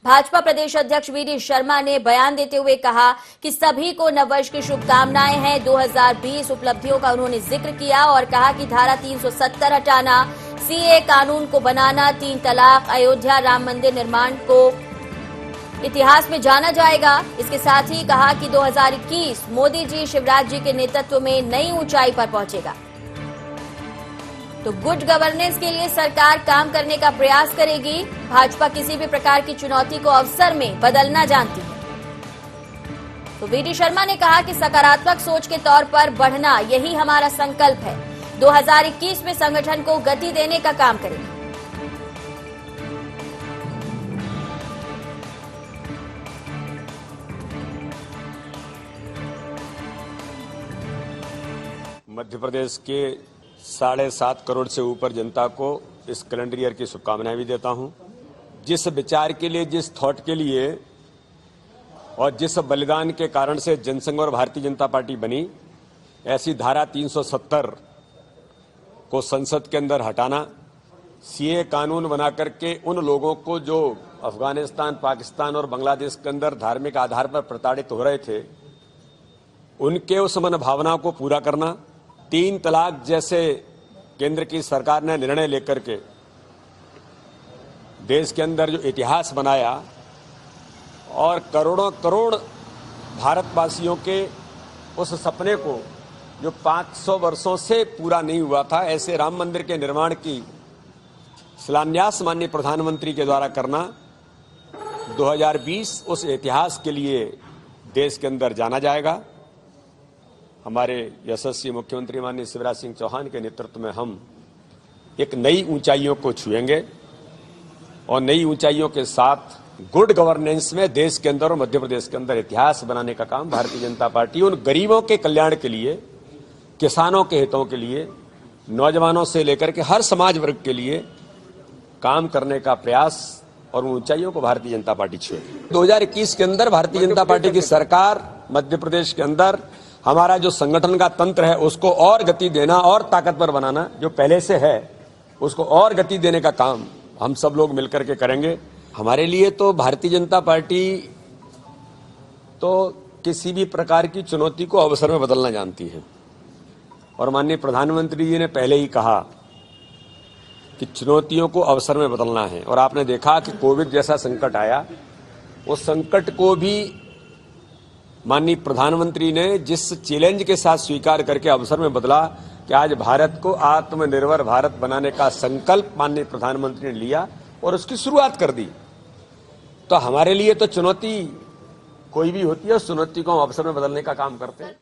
भाजपा प्रदेश अध्यक्ष वी.डी. शर्मा ने बयान देते हुए कहा कि सभी को नववर्ष की शुभकामनाएं हैं। 2020 उपलब्धियों का उन्होंने जिक्र किया और कहा कि धारा 370 हटाना, सीए कानून को बनाना, 3 तलाक, अयोध्या राम मंदिर निर्माण को इतिहास में जाना जाएगा। इसके साथ ही कहा कि 2021 मोदी जी शिवराज जी के नेतृत्व में नई ऊंचाई पर पहुंचेगा। तो गुड गवर्नेंस के लिए सरकार काम करने का प्रयास करेगी। भाजपा किसी भी प्रकार की चुनौती को अवसर में बदलना जानती है। तो वी.डी. शर्मा ने कहा कि सकारात्मक सोच के तौर पर बढ़ना यही हमारा संकल्प है। 2021 में संगठन को गति देने का काम करेंगे। मध्य प्रदेश के 7.5 करोड़ से ऊपर जनता को इस कैलेंडर ईयर की शुभकामनाएं भी देता हूं। जिस विचार के लिए, जिस थॉट के लिए और जिस बलिदान के कारण से जनसंघ और भारतीय जनता पार्टी बनी, ऐसी धारा 370 को संसद के अंदर हटाना, सीए कानून बना करके उन लोगों को जो अफगानिस्तान, पाकिस्तान और बांग्लादेश के अंदर धार्मिक आधार पर प्रताड़ित हो रहे थे, उनके उस मनोभावना को पूरा करना, 3 तलाक जैसे केंद्र की सरकार ने निर्णय लेकर के देश के अंदर जो इतिहास बनाया और करोड़ों करोड़ भारतवासियों के उस सपने को जो 500 वर्षों से पूरा नहीं हुआ था, ऐसे राम मंदिर के निर्माण की शिलान्यास माननीय प्रधानमंत्री के द्वारा करना, 2020 उस इतिहास के लिए देश के अंदर जाना जाएगा। हमारे यशस्वी मुख्यमंत्री माननीय शिवराज सिंह चौहान के नेतृत्व में हम एक नई ऊंचाइयों को छुएंगे और नई ऊंचाइयों के साथ गुड गवर्नेंस में देश के अंदर और मध्य प्रदेश के अंदर इतिहास बनाने का काम भारतीय जनता पार्टी उन गरीबों के कल्याण के लिए, किसानों के हितों के लिए, नौजवानों से लेकर के हर समाज वर्ग के लिए काम करने का प्रयास और उन ऊंचाइयों को भारतीय जनता पार्टी छुएगी। 2021 के अंदर भारतीय जनता पार्टी की सरकार मध्य प्रदेश के अंदर हमारा जो संगठन का तंत्र है उसको और गति देना और ताकतवर बनाना, जो पहले से है उसको और गति देने का काम हम सब लोग मिलकर के करेंगे। हमारे लिए तो भारतीय जनता पार्टी तो किसी भी प्रकार की चुनौती को अवसर में बदलना जानती है और माननीय प्रधानमंत्री जी ने पहले ही कहा कि चुनौतियों को अवसर में बदलना है। और आपने देखा कि कोविड जैसा संकट आया, उस संकट को भी माननीय प्रधानमंत्री ने जिस चैलेंज के साथ स्वीकार करके अवसर में बदला कि आज भारत को आत्मनिर्भर भारत बनाने का संकल्प माननीय प्रधानमंत्री ने लिया और उसकी शुरुआत कर दी। तो हमारे लिए तो चुनौती कोई भी होती है, उस चुनौती को हम अवसर में बदलने का काम करते हैं।